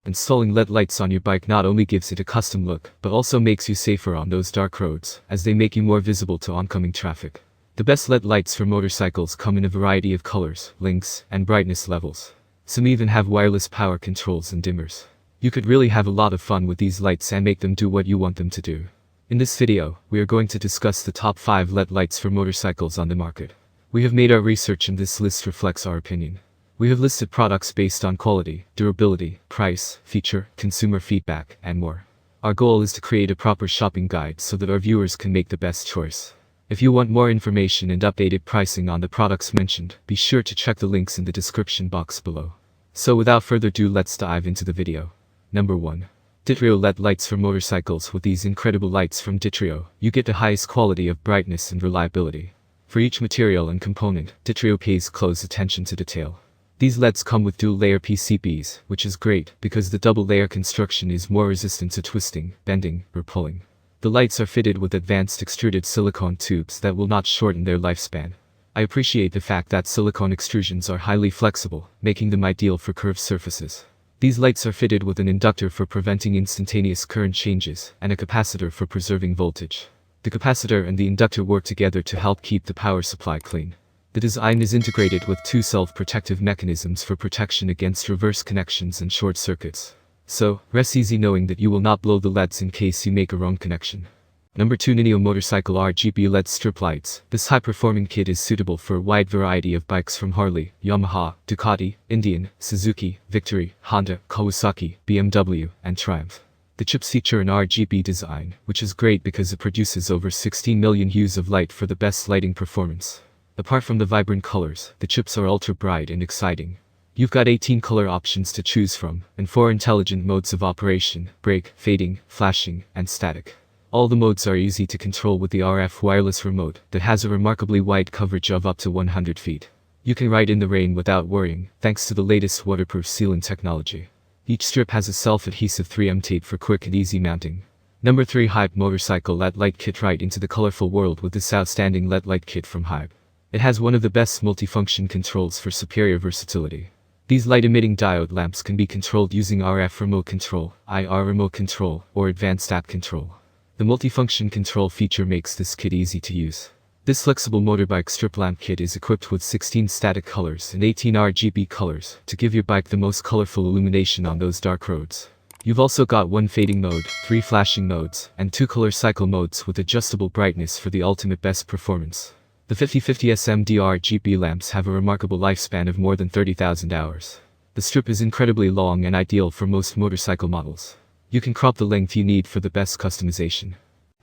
Installing LED lights on your bike not only gives it a custom look, but also makes you safer on those dark roads, as they make you more visible to oncoming traffic. The best LED lights for motorcycles come in a variety of colors, lengths, and brightness levels. Some even have wireless power controls and dimmers. You could really have a lot of fun with these lights and make them do what you want them to do. In this video, we are going to discuss the top 5 LED lights for motorcycles on the market. We have made our research and this list reflects our opinion. We have listed products based on quality, durability, price, feature, consumer feedback, and more. Our goal is to create a proper shopping guide so that our viewers can make the best choice. If you want more information and updated pricing on the products mentioned, be sure to check the links in the description box below. So without further ado, let's dive into the video. Number 1. Ditrio LED Lights for motorcycles. With these incredible lights from Ditrio, you get the highest quality of brightness and reliability. For each material and component, Ditrio pays close attention to detail. These LEDs come with dual-layer PCBs, which is great because the double-layer construction is more resistant to twisting, bending, or pulling. The lights are fitted with advanced extruded silicone tubes that will not shorten their lifespan. I appreciate the fact that silicone extrusions are highly flexible, making them ideal for curved surfaces. These lights are fitted with an inductor for preventing instantaneous current changes, and a capacitor for preserving voltage. The capacitor and the inductor work together to help keep the power supply clean. The design is integrated with 2 self-protective mechanisms for protection against reverse connections and short circuits. So, rest easy knowing that you will not blow the LEDs in case you make a wrong connection. Number 2. Neo Motorcycle RGB LED Strip Lights. This high-performing kit is suitable for a wide variety of bikes from Harley, Yamaha, Ducati, Indian, Suzuki, Victory, Honda, Kawasaki, BMW, and Triumph. The chips feature an RGB design, which is great because it produces over 16 million hues of light for the best lighting performance. Apart from the vibrant colors, the chips are ultra bright and exciting. You've got 18 color options to choose from, and 4 intelligent modes of operation: brake, fading, flashing, and static. All the modes are easy to control with the RF wireless remote that has a remarkably wide coverage of up to 100 feet. You can ride in the rain without worrying, thanks to the latest waterproof sealant technology. Each strip has a self-adhesive 3M tape for quick and easy mounting. Number 3. Hype Motorcycle LED Light Kit. Right into the colorful world with this outstanding LED light kit from Hype. It has one of the best multifunction controls for superior versatility. These light-emitting diode lamps can be controlled using RF remote control, IR remote control, or advanced app control. The multifunction control feature makes this kit easy to use. This flexible motorbike strip lamp kit is equipped with 16 static colors and 18 RGB colors to give your bike the most colorful illumination on those dark roads. You've also got 1 fading mode, 3 flashing modes, and 2 color cycle modes with adjustable brightness for the ultimate best performance. The 5050 SMD RGB lamps have a remarkable lifespan of more than 30,000 hours. The strip is incredibly long and ideal for most motorcycle models. You can crop the length you need for the best customization.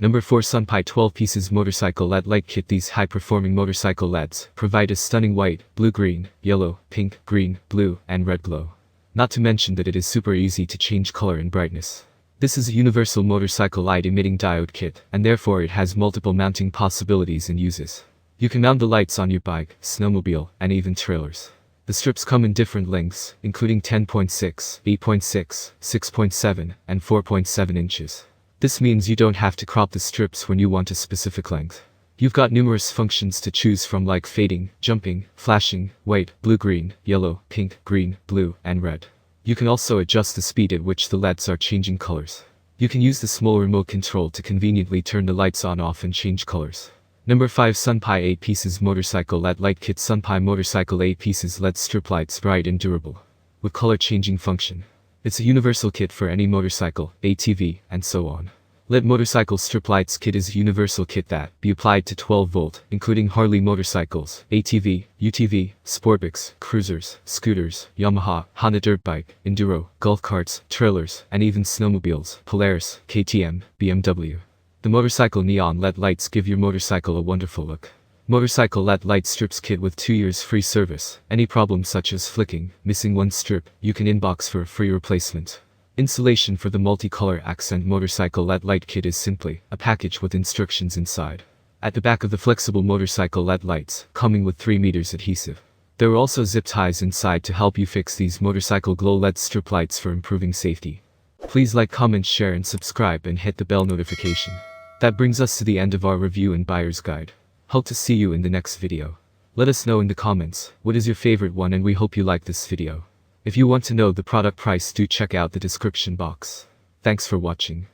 Number 4. Sunpi 12 Pieces Motorcycle LED Light Kit. These high-performing motorcycle LEDs provide a stunning white, blue-green, yellow, pink, green, blue, and red glow. Not to mention that it is super easy to change color and brightness. This is a universal motorcycle light-emitting diode kit, and therefore it has multiple mounting possibilities and uses. You can mount the lights on your bike, snowmobile, and even trailers. The strips come in different lengths, including 10.6, 8.6, 6.7, and 4.7 inches. This means you don't have to crop the strips when you want a specific length. You've got numerous functions to choose from like fading, jumping, flashing, white, blue-green, yellow, pink, green, blue, and red. You can also adjust the speed at which the LEDs are changing colors. You can use the small remote control to conveniently turn the lights on, off, and change colors. Number 5. Sunpi 8 Pieces Motorcycle LED Light Kit. Sunpi Motorcycle 8 Pieces LED Strip Lights. Bright and durable, with color changing function. It's a universal kit for any motorcycle, ATV, and so on. LED Motorcycle Strip Lights Kit is a universal kit that be applied to 12 volt, including Harley motorcycles, ATV, UTV, sportbikes, cruisers, scooters, Yamaha, Honda dirt bike, enduro, golf carts, trailers, and even snowmobiles, Polaris, KTM, BMW. The motorcycle neon LED lights give your motorcycle a wonderful look. Motorcycle LED light strips kit with 2 years free service. Any problems such as flicking, missing one strip, you can inbox for a free replacement. Installation for the multicolor accent motorcycle LED light kit is simply a package with instructions inside. At the back of the flexible motorcycle LED lights, coming with 3 meters adhesive. There are also zip ties inside to help you fix these motorcycle glow LED strip lights for improving safety. Please like, comment, share, and subscribe, and hit the bell notification. That brings us to the end of our review and buyer's guide. Hope to see you in the next video. Let us know in the comments, what is your favorite one, and we hope you like this video. If you want to know the product price, do check out the description box. Thanks for watching.